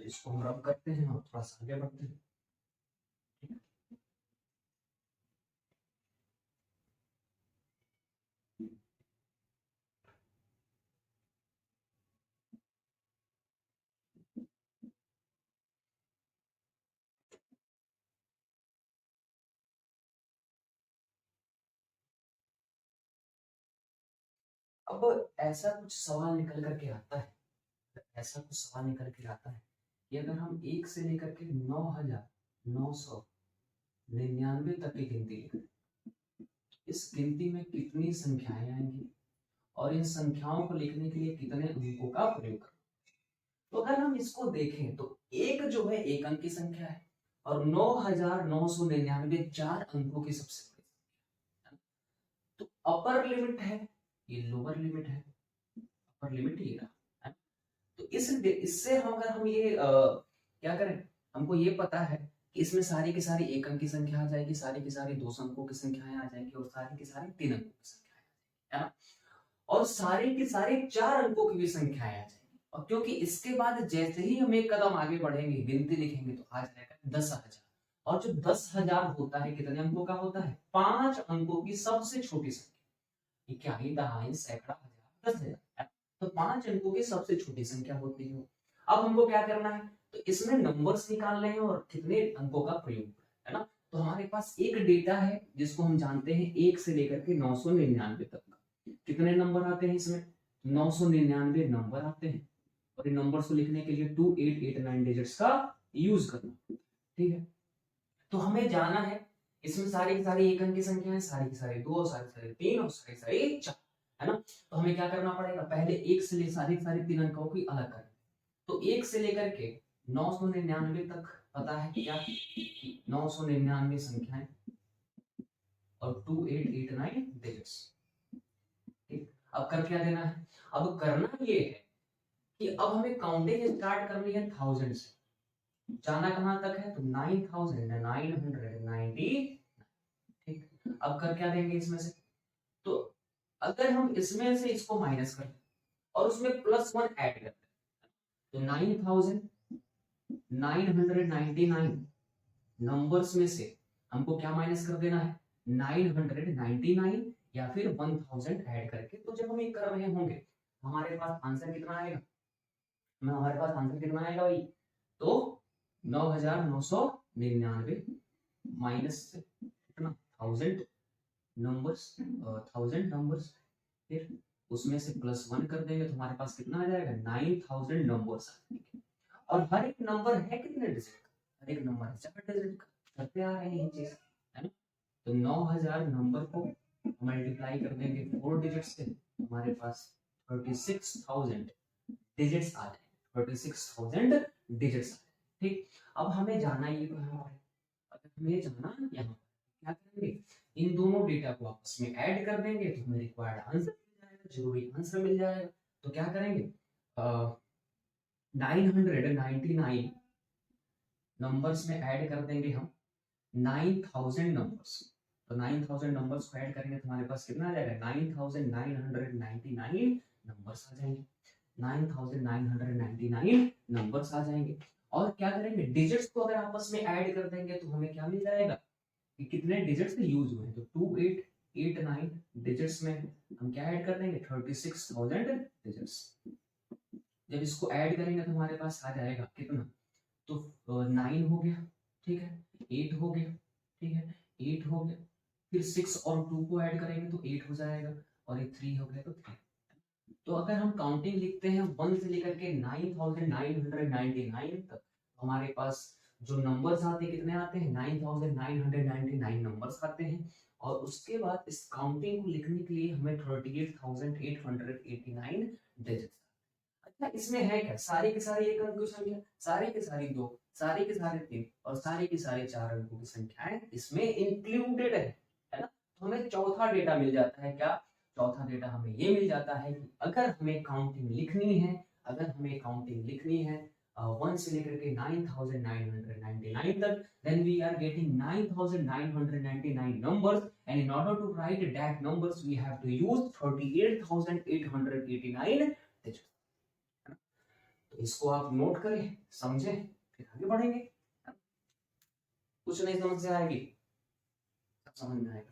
इसको हम रब करते हैं और थोड़ा सा आगे बढ़ते हैं। अब ऐसा कुछ सवाल निकल करके आता है, ऐसा कुछ सवाल निकल के आता है कि अगर हम 1 से लेकर के 9,999 तक की गिनती लिखें, इस गिनती में कितनी संख्याएं आएंगी और इन संख्याओं को लिखने के लिए कितने अंकों का प्रयोग करें। तो अगर हम इसको देखें तो एक जो है एक अंक की संख्या है और 9,999 4 अंकों की सबसे बड़ी संख्या। तो अपर लिमिट है, ये लोअर लिमिट है, अपर लिमिट ये रहा। तो इससे हम अगर हम ये क्या करें, हमको ये पता है कि इसमें सारी की सारी एक अंक की संख्या आ जाएगी, सारी की सारी 2 अंकों की संख्याएं आ जाएंगी और सारी की सारी 3 अंकों की संख्याएं आ जाएंगी, है ना। और सारे के सारे 4 अंकों की भी संख्याएं आ जाएंगी। और क्योंकि इसके बाद जैसे ही हम एक कदम आगे बढ़ेंगे, गिनती लिखेंगे, तो आ जाएगा 10,000। और जो 10,000 होता है कितने अंकों का होता है, 5 अंकों की सबसे छोटी संख्या। इकाई, दहाई, सैकड़ा, हजार, 10,000। तो 5 अंकों की सबसे छोटी संख्या होती है। अब हमको क्या करना है, तो इसमें नंबर्स निकालने हैं और कितने अंकों का प्रयोग, है ना। तो हमारे पास एक डेटा है जिसको हम जानते हैं 1 से लेकर के 999 तक। कितने नंबर आते हैं इसमें, 999 नंबर आते हैं। और इन नंबर्स को लिखने के लिए 2889 डिजिट्स का यूज करना, ठीक है। तो हमें जाना है, इसमें सारी की सारी एक अंक की संख्या है, सारी की सारी 2, सारी सारी 3 और सारी सारी 4, है ना। तो हमें क्या करना पड़ेगा, पहले एक से ले सारी की सारी 3 अंकों की अलग करें। तो 1 से लेकर के 999 तक पता है क्या, 999 संख्याएं और 2889 डिजिट्स, ठीक। अब कर क्या देना है, अब करना ये है कि अब हमें काउंटिंग स्टार्ट करनी है 1000 से। जाना कहां तक है, तो 9,990, ठीक। अब कर क्या देंगे इसमें से, तो अगर हम इसमें से इसको माइनस करें और उसमें +1 ऐड करते हैं, तो 9,999 नंबर्स में से हमको क्या माइनस कर देना है, 999 या फिर 1000 ऐड करके। तो जब हम ये कर रहे होंगे हमारे पास आंसर कितना आएगा, हमारे पास आंसर कितना आएगा भाई, तो 9,999 माइनस कितना 1000 नंबर्स, 1000 नंबर्स, फिर उसमें से +1 कर देंगे तो हमारे पास कितना आ जाएगा, 9000 नंबर्स आ जाएंगे। और हर एक नंबर है कितने डिजिट का, हर एक नंबर है 4 डिजिट का, करते आ रहे हैं ये चीज, है ना। तो 9000 नंबर को मल्टीप्लाई कर देंगे 4 डिजिट से, हमारे पास 36,000 डिजिट्स आ जाएंगे, 36,000 डिजिट्स आ जाएंगे, ठीक। अब हमें जाना ये तो है, अगर हमें जाना यहाँ क्या करेंगे, इन दोनों डेटा को आपस में ऐड कर देंगे तो हमें रिक्वायर्ड आंसर मिल जाएगा, जरूरी आंसर मिल जाएगा। तो क्या करेंगे, 999 नंबर्स में ऐड कर देंगे हम 9000 नंबर्स। तो 9000 नंबर्स को ऐड करेंगे तो हमारे पास कितना आ जाएगा, 9,999 नंबर्स आ जाएंगे, 9,999 नंबर्स आ जाएंगे। और क्या करेंगे, डिजिट्स को अगर आपस में ऐड कर देंगे तो हमें क्या मिल जाएगा कि कितने डिजिट्स यूज हुए, तो 2889 डिजिट्स में हम क्या ऐड कर देंगे, 36,000 डिजिट्स। जब इसको ऐड करेंगे तो हमारे पास आ जाएगा कितना, तो 9 हो गया, ठीक है, 8 हो गया, ठीक है, 8 हो गया, फिर 6 और 2 को ऐड करेंगे तो 8 हो जाएगा, और एक 3 हो गया तो 3। तो अगर हम काउंटिंग लिखते हैं 1 से लेकर के 9,999 तक, हमारे पास जो नंबर्स आते हैं कितने आते हैं, 9,999 नंबर्स आते हैं। और उसके बाद इस काउंटिंग को लिखने के लिए हमें 38,889 डिजिट्स। अच्छा, इसमें है क्या, सारे के सारे एक अंक की संख्या, सारे के सारे 2, सारे के सारे 3 और सारे के सारे 4 अंकों की संख्याएं इसमें इंक्लूडेड है ना। तो हमें चौथा डेटा मिल जाता है, क्या, चौथा डेटा हमें ये मिल जाता है कि अगर हमें काउंटिंग लिखनी है, अगर हमें काउंटिंग लिखनी है 1 से लेकर के 9,999 तक, then we are getting 9,999 numbers, and in order to write that numbers we have to use 38,889 digits। तो इसको आप नोट करें, समझें, फिर आगे बढ़ेंगे। कुछ नहीं समझ से आएगी, सब समझ में आएगा।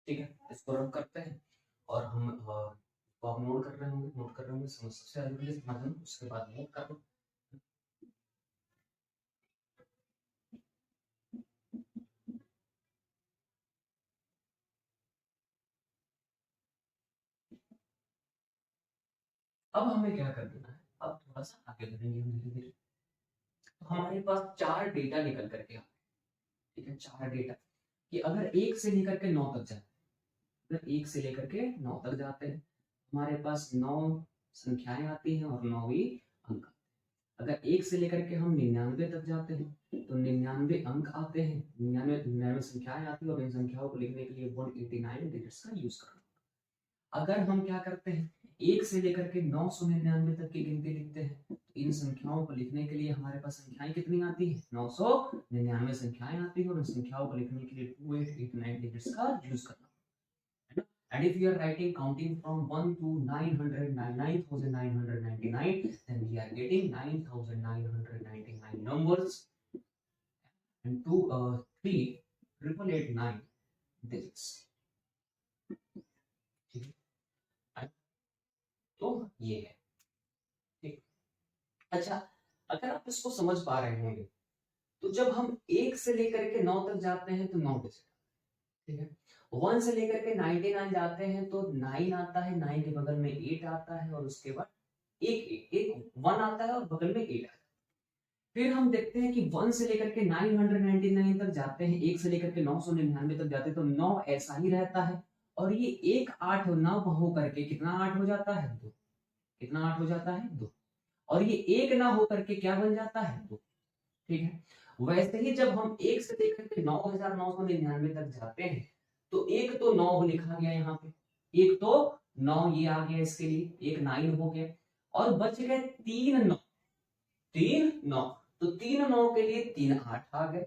ठीक है, इसको रन करते हैं और हम इसको आप नोट कर रहे होंगे, नोट कर रहे होंगे, समझ सबसे पहले समाधान, उसके बाद नोट कर लो। अब हमें क्या कर देना है, अब थोड़ा सा आगे बढ़ेंगे हम धीरे धीरे। तो हमारे पास 4 डेटा निकल करके आ, ठीक है, 4 डेटा कि अगर 1 से लेकर के 9 तक जाते हैं, अगर 1 से लेकर के 9 तक जाते हैं, हमारे पास 9 संख्याएं आती हैं और 9 ही अंक। अगर 1 से लेकर के हम 99 तक जाते हैं तो 99 अंक आते हैं, 99 संख्याएं आती हैं और इन संख्याओं को लिखने के लिए 189 डिजिट्स का यूज करना। अगर हम क्या करते हैं, 1 से लेकर के 999 तक की गिनती लिखते हैं, तो इन संख्याओं को लिखने के लिए हमारे पास संख्याएं कितनी आती है, 999 संख्याएं आती है और इन संख्याओं को लिखने के लिए 2889 डिजिट्स का यूज करना है ना। And if we are writing counting from 1 to 999, then we are getting 9999 numbers and 38889 digits. तो ये है, ठीक। अच्छा, अगर आप इसको समझ पा रहे होंगे तो जब हम 1 से लेकर के 9 तक जाते हैं तो 9 डिजिट, ठीक है। 1 से लेकर के 99 जाते हैं तो 9 आता है, 9 के बगल में 8 आता है और उसके बाद एक 1 आता है और बगल में 8 आता है। फिर हम देखते हैं कि 1 से लेकर के 999 तक जाते हैं, 1 से लेकर के 999 तक जाते हैं तो 9 ऐसा ही रहता है और ये 1 8 और 9 हो करके कितना 8 हो जाता है, 2। कितना 8 हो जाता है, 2। और ये 1 ना हो करके क्या बन जाता है, 2, ठीक है। वैसे ही जब हम 1 से लेकर के 9999 तक जाते हैं तो एक तो 9 लिखा गया यहाँ पे, एक तो 9 ये आ गया, इसके लिए एक 9 हो गया और बच गए 3 9, 3 9, तो 3 9 के लिए 3 8 आ गए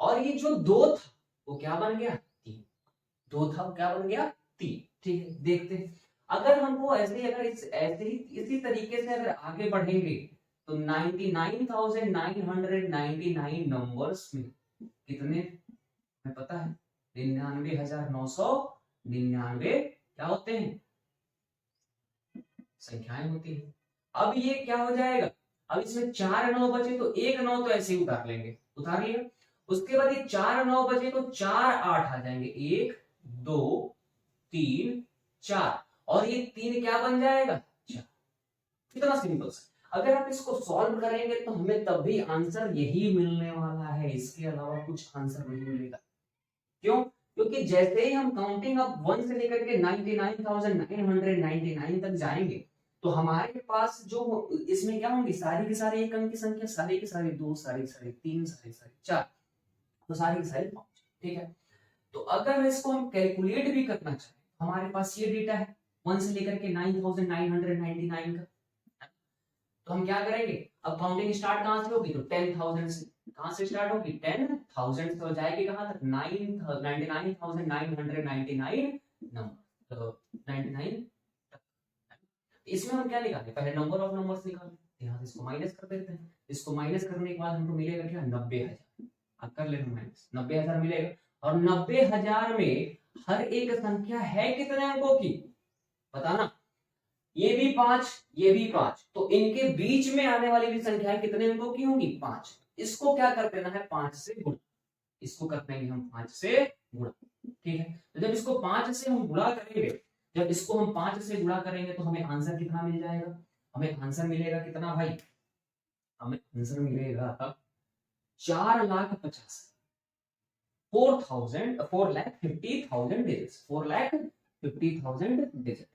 और ये जो 2 था वो क्या बन गया, 3। 2 था वो क्या बन गया, 3, ठीक है। देखते हैं अगर हमको ऐसे ही, अगर ऐसे ही इसी तरीके से अगर आगे बढ़ेंगे तो 99,999 नंबर्स में कितने हमें पता है, 99,999 क्या होते हैं, संख्याएं होती है। अब ये क्या हो जाएगा, अब इसमें 4 9 बचे तो 1 9 तो ऐसे ही उतार लेंगे, उतार लिया। उसके बाद ये 4 9 बचे तो 4 8 आ जाएंगे, 1 2 3 4 और ये 3 क्या बन जाएगा, 4। कितना सिंपल सा। अगर आप इसको सॉल्व करेंगे तो हमें तब भी आंसर यही मिलने वाला है, इसके अलावा कुछ आंसर नहीं मिलेगा। क्यों, क्योंकि जैसे ही हम काउंटिंग अब 1 से लेकर के 99,999 तक जाएंगे तो हमारे पास जो इसमें क्या होंगी, सारी की सारी एक अंक की संख्या, सारी की सारी 2, सारी की सारी 3, सारी की सारी 4, तो सारी की सारी 5, ठीक है। तो अगर इसको हम कैलकुलेट भी करना चाहें, हमारे पास ये डेटा है 1 से लेकर के 9,999 का, तो हम क्या करेंगे, अब काउंटिंग स्टार्ट कहां से होगी, तो 10,000 से। कहां से स्टार्ट होगी, 10,000 से, हो जाएगी कहां तक, 99,999 नंबर, तो 99 तक। इसमें हम क्या निकालें, पहले नंबर ऑफ नंबर्स निकालें, यहाँ से इसको माइनस कर देते हैं। इसको माइनस करने के बाद हमको मिलेगा क्या, 90,000। आप कर लेना माइनस, 90,000 मिलेगा। और 90,000 में हर एक संख्या है कितने अंकों की, बताना। ये भी 5, ये भी 5, तो इनके बीच में आने वाली भी संख्याएं कितने अंकों की होंगी, 5। इसको क्या कर देना है, 5 से गुणा। इसको कर देंगे हम 5 से गुणा, ठीक है। तो जब इसको 5 से हम गुणा करेंगे, जब इसको हम 5 से गुणा करेंगे तो हमें आंसर कितना मिल जाएगा? हमें आंसर मिलेगा कितना भाई? हमें आंसर मिलेगा 4,50,000, 4,50,000 डिजिट्स, 4,50,000 डिजिट,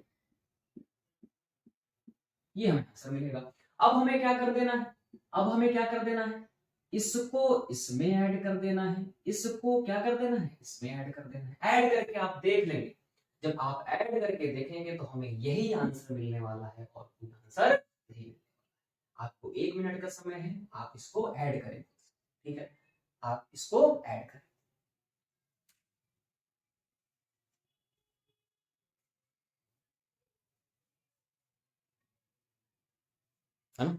ये हमें आंसर मिलेगा। अब हमें क्या कर देना है? अब हमें क्या कर देना है? इसको इसमें ऐड कर देना है, इसको क्या कर देना है? इसमें ऐड कर देना है। ऐड करके आप देख लेंगे, जब आप ऐड करके देखेंगे तो हमें यही आंसर मिलने वाला है और कोई आंसर नहीं। आपको 1 मिनट का समय है, आप इसको ऐड करें, ठीक है, आप इसको ऐड करें। है ना?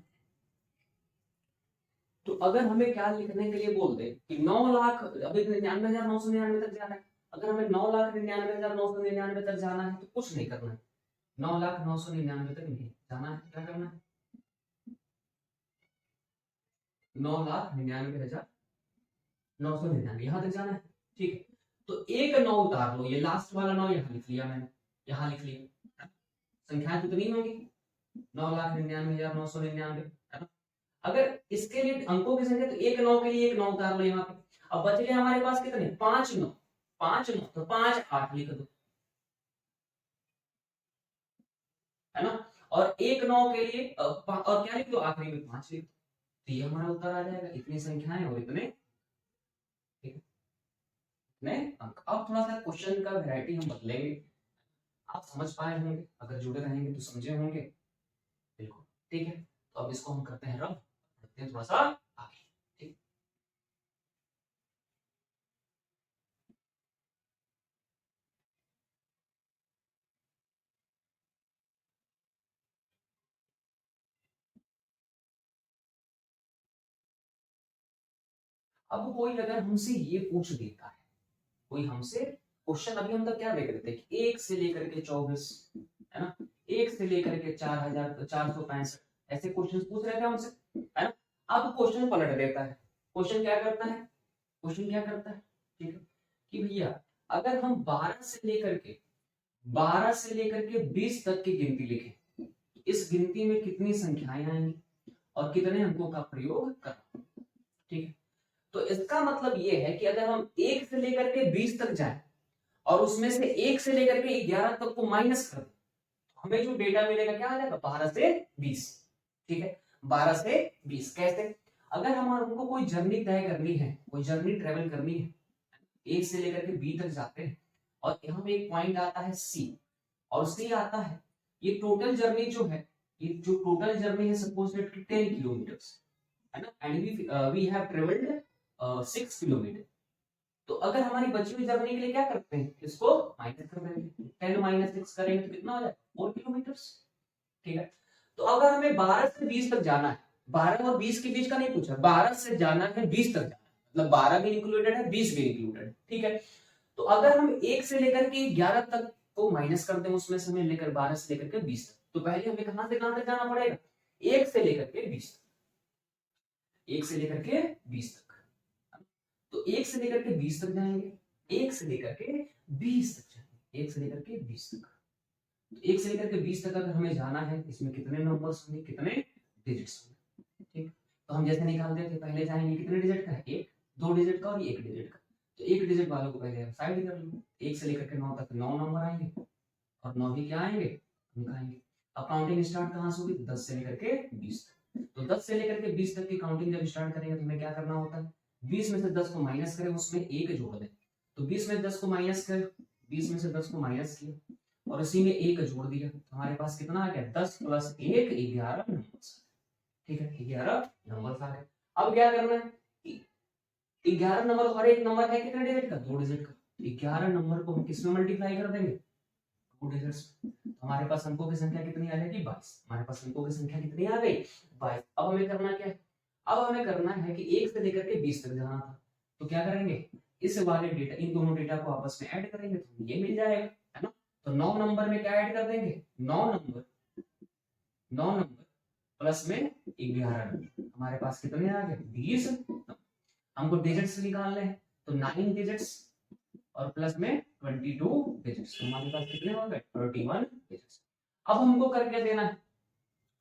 तो अगर हमें क्या लिखने के लिए बोल दे कि 9,00,000, अभी 99,999 तक जाना है, अगर हमें 9,99,999 तक जाना है तो कुछ नहीं करना है, 9,09,99 तक नहीं जाना है। क्या करना है? 9,99,999 यहां तक जाना है, ठीक है। तो एक 9 उतार लो, ये लास्ट वाला 9 यहां लिख लिया मैंने, यहां लिख लिया। संख्याएं कितनी होंगी? 9,99,999, है ना? अगर इसके लिए अंकों की संख्या, तो एक 9 के लिए एक 9 उतार लो यहाँ पे। अब बच गए हमारे पास कितने? 5 9, 5 9 तो 5 8 लिख दो, है ना? और एक 9 के लिए और क्या लिख दो? आखिरी में 5 लिख दो, तो ये हमारा उत्तर आ जाएगा। इतनी संख्याएं और इतने, ठीक है, इतने अंक। अब थोड़ा सा क्वेश्चन का वैरायटी हम बदलेंगे, आप समझ पाए होंगे, अगर जुड़े रहेंगे तो समझे होंगे, बिल्कुल, ठीक है। तो अब इसको हम करते हैं रब, बढ़ते हैं थोड़ा सा आगे, ठीक। अब कोई अगर हमसे ये पूछ देता है, कोई हमसे क्वेश्चन, अभी हम तक क्या देख रहे थे कि 1 से लेकर के 24, है ना, 1 से लेकर के 4,465 ऐसे क्वेश्चन पूछ रहे थे हमसे, है ना। अब क्वेश्चन पलट देता है, क्वेश्चन क्या करता है? क्वेश्चन क्या करता है, ठीक है, कि भैया अगर हम 12 से लेकर के 20 तक की गिनती लिखें, इस गिनती में कितनी संख्याएं आएंगी और कितने अंकों का प्रयोग करना, ठीक है। तो इसका मतलब ये है कि अगर हम 1 से लेकर के 20 तक जाएं और उसमें से 1 से लेकर के 11 तक को माइनस कर दें, तो हमें जो डेटा मिलेगा क्या आ जाएगा? 12 से 20, ठीक है, 12 से 20। कैसे? अगर हमको कोई जर्नी तय करनी है, कोई जर्नी ट्रेवल करनी है, 1 से लेकर के बी तक जाते हैं और यहाँ पे एक पॉइंट आता है सी, और सी आता है, ये टोटल जर्नी जो है, ये जो टोटल जर्नी है सपोज दैट 10 किलोमीटर्स, है ना, and we have travelled 6 kilometre. तो अगर हमारी बची हुई जर्नी के लिए क्या करते हैं? इसको माइनस कर देंगे, 10 माइनस 6 करेंगे तो कितना हो जाएगा? 4 किलोमीटर्स, ठीक है। तो अगर हमें 12 से 20 तक जाना है, 12 और 20 के बीच का नहीं पूछा, 12 से जाना है 20 तक जाना है, मतलब 12 भी इंक्लूडेड है, 20 भी इंक्लूडेड है, ठीक है। तो अगर हम 1 से लेकर के 11 तक को माइनस कर दें, उसमें से हमें लेकर 12 से लेकर के 20 तक, तो पहले हमें कहां से कहां तक जाना पड़ेगा? 1 से लेकर के 20 तक, 1 से लेकर के 20 तक। तो 1 से लेकर के 20 तक जाएंगे, 1 से लेकर के 20 तक जाएंगे, 1 से लेकर के 20 तक। तो 1 से लेकर के 20 तक अगर हमें जाना है, इसमें कितने नंबर्स होंगे, कितने डिजिट्स होंगे, ठीक। तो हम जैसे निकालते थे, पहले जाएंगे कितने डिजिट का? 1, 2 डिजिट का और 1 डिजिट का। तो 1 डिजिट वालों को पहले साइड कर लो, 1 से लेकर के 9 तक 9 नंबर आएंगे, और 9 ही क्या आएंगे? अंक आएंगे। अब काउंटिंग स्टार्ट कहां से होगी? 10 से लेकर के 20 तक। तो 10 से लेकर के 20 तक की काउंटिंग जब स्टार्ट करेंगे तो हमें क्या करना होता है? 20 में से 10 को माइनस करें, उसमें 1 जोड़ दें। तो 20 में 10 को माइनस कर, 20 में से 10 को माइनस किया और उसी में 1 जोड़ दिया, तो हमारे पास कितना आ गया? 10 प्लस 1 11 नंबर, ठीक है, 11 नंबर आ गए। अब क्या करना है? 11 नंबर, और एक नंबर है कितने डिजिट का? 2 डिजिट का। 11 नंबर को हम किसमें मल्टीप्लाई कर देंगे? 2 डिजिट्स। तो हमारे पास अंकों की संख्या कितनी आ जाएगी? 22। हमारे पास अंकों की संख्या कितनी आ गई? 22। अब हमें करना क्या है? अब हमें करना है कि 1 से लेकर के 20 तक जाना था, तो क्या करेंगे? इस वाले डेटा, इन दोनों डेटा को आपस में ऐड करेंगे तो ये मिल जाएगा, है ना। तो 9 नंबर में क्या ऐड कर देंगे? 9 नंबर प्लस में 11 नंबर, हमारे पास कितने आ गए? 20। हमको डिजिट्स निकालने हैं, तो 9 डिजिट्स और प्लस में 22 डिजिट्स। हमारे पास कितने हो गए 31 डिजिट्स। अब हमको करके देना है,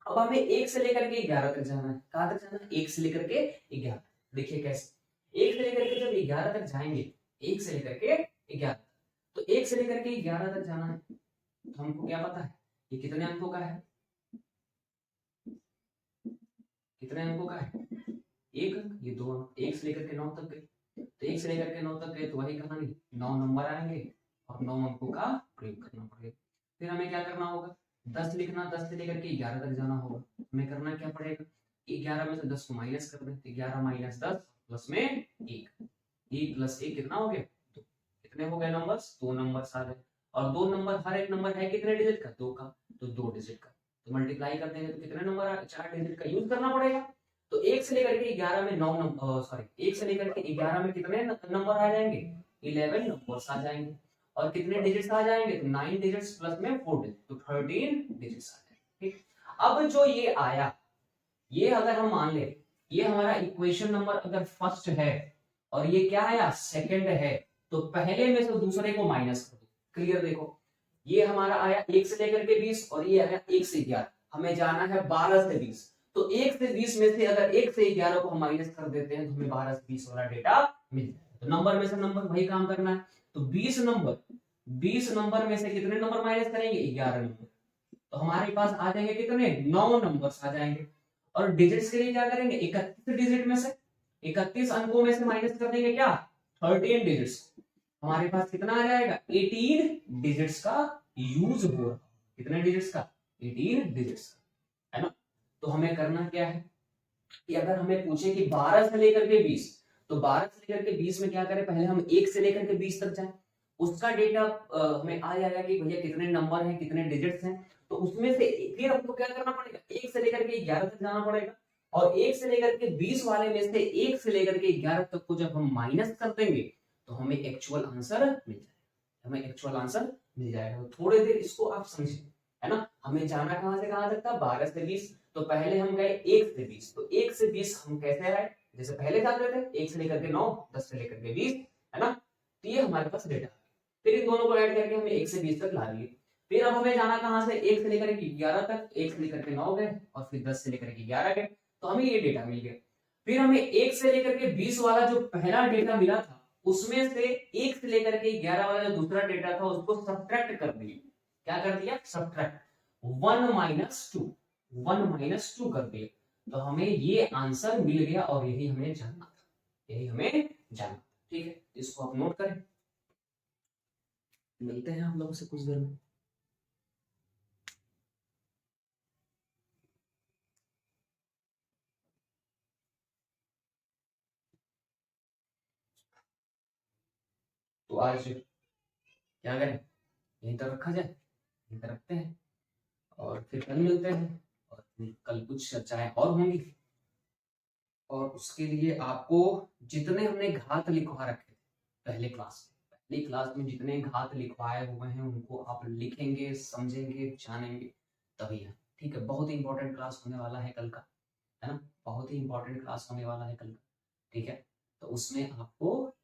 अब हमें 1 से लेकर के 11 तक जाना है। कहां तक जाना है 1 से लेकर के 11। देखिए कैसे 1 से लेकर के जब 11 तक जाएंगे, 1 से लेकर के 11, तो 1 से लेकर के 11 तक जाना है, तो हमको क्या पता है ये कितने अंकों का है, कितने अंकों का है 1 अंक, ये 2 अंक। 1 से लेकर के 9 तक गए, तो 1 से लेकर के 9 तक गए तो वही कहानी 9 नंबर आएंगे और 9 अंकों का प्रयोग करना पड़ेगा। फिर हमें क्या करना होगा 10 लिखना, 10 से लेकर के 11 तक जाना होगा। हमें करना क्या पड़ेगा 11 में से 10 को माइनस कर दें, 11 माइनस 10 प्लस में 1, 1 प्लस 1 कितना हो गया 2। कितने हो गए नंबर्स 2 नंबर्स आ गए। और 2 नंबर, हर एक नंबर है कितने डिजिट का 2 का, तो 2 डिजिट का, तो मल्टीप्लाई कर देंगे तो कितने नंबर 4 डिजिट का यूज करना पड़ेगा। तो 1 से लेकर के 11 में 9 नंबर, सॉरी 1 से लेकर के 11 में कितने नंबर आ जाएंगे 11 नंबर्स आ जाएंगे। और कितने डिजिट्स आ जाएंगे तो 9 डिजिट्स प्लस में 4 डिजिट, तो 13 डिजिट्स आ जाएंगे। ठीक, अब जो ये आया, ये अगर हम मान ले ये हमारा इक्वेशन नंबर अगर फर्स्ट है और ये क्या आया सेकंड है, तो पहले में से दूसरे को माइनस कर दो। क्लियर, देखो ये हमारा आया 1 से लेकर के 20 और ये आया 1 से 11, हमें जाना है 12 से 20। तो 1 से 20 में से अगर 1 से 11 को हम माइनस कर देते हैं तो हमें 12 से 20 वाला डेटा मिल जाएगा। तो नंबर में से नंबर वही काम करना है। तो 20 नंबर में से कितने नंबर माइनस करेंगे 11 नंबर, तो हमारे पास आ जाएंगे कितने 9 नंबर्स आ जाएंगे। और डिजिट्स के लिए क्या करेंगे 31 डिजिट में से 31 अंकों में से माइनस कर देंगे क्या 13 डिजिट्स, हमारे पास कितना आ जाएगा 18 डिजिट्स का यूज हो रहा। कितने डिजिट्स का 18 डिजिट्स का, है ना। तो हमें करना क्या है कि अगर हमें पूछे कि 12 से लेकर के 20, तो 12 से लेकर के 20 में क्या करें, पहले हम 1 से लेकर के 20 तक जाएं, उसका डेटा हमें आ जाएगा कि भैया कितने नंबर हैं कितने डिजिट्स हैं। तो उसमें से फिर हमको क्या करना पड़ेगा 1 से लेकर के 11 तक जाना पड़ेगा, और 1 से लेकर के 20 वाले में से 1 से लेकर के 11 तक को जब हम माइनस कर देंगे तो हमें एक्चुअल आंसर मिल जाएगा, हमें एक्चुअल आंसर मिल जाएगा। तो थोड़ी देर इसको आप समझिए, है ना। हमें जाना कहां से कहां तक था 12 से 20, तो पहले हम गए 1 से 20, तो 1 से 20 हम कैसे आए जैसे पहले जाते थे 1 से लेकर के 9, 10 से लेकर के 20, है ना। तो ये हमारे पास डेटा, फिर इन दोनों को ऐड करके हमें 1 से 20 तक ला लिए। फिर अब हमें जाना कहां से 1 से लेकर के 11 तक, 1 से लेकर के 9 गए और फिर 10 से लेकर के 11 गए, तो हमें ये डेटा मिल गया। फिर हमें 1 से लेकर के 20 वाला जो पहला डेटा मिला था उसमें से 1 से लेकर के 11 वाला जो दूसरा डेटा था उसको सब्ट्रैक्ट कर दिया। क्या कर दिया सब्ट्रैक्ट, 1 माइनस 2 कर दिया। तो हमें ये आंसर मिल गया और यही हमें जानना था, यही हमें जानना। ठीक है, इसको आप नोट करें, मिलते हैं हम लोगों से कुछ देर में। तो आज क्या करें, यहीं तक रखा जाए, यहीं तक रखते हैं और फिर कल मिलते हैं, और फिर कल कुछ चर्चाएं और होंगी। और उसके लिए आपको जितने हमने घात लिखवा रखे थे पहली क्लास में जितने घात लिखवाए हुए हैं उनको आप लिखेंगे, समझेंगे, जानेंगे, तभी है। ठीक है, बहुत ही इंपॉर्टेंट क्लास होने वाला है कल का, है ना, बहुत ही इंपॉर्टेंट क्लास होने वाला है कल का। ठीक है, तो उसमें आपको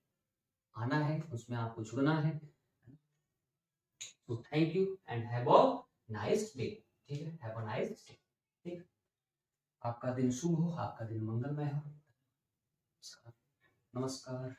आना है, उसमें आपको जुड़ना है। तो thank you and have a nice day. ठीक है, हैव अ नाइस डे। ठीक, आपका दिन शुभ हो, आपका दिन मंगलमय हो। नमस्कार।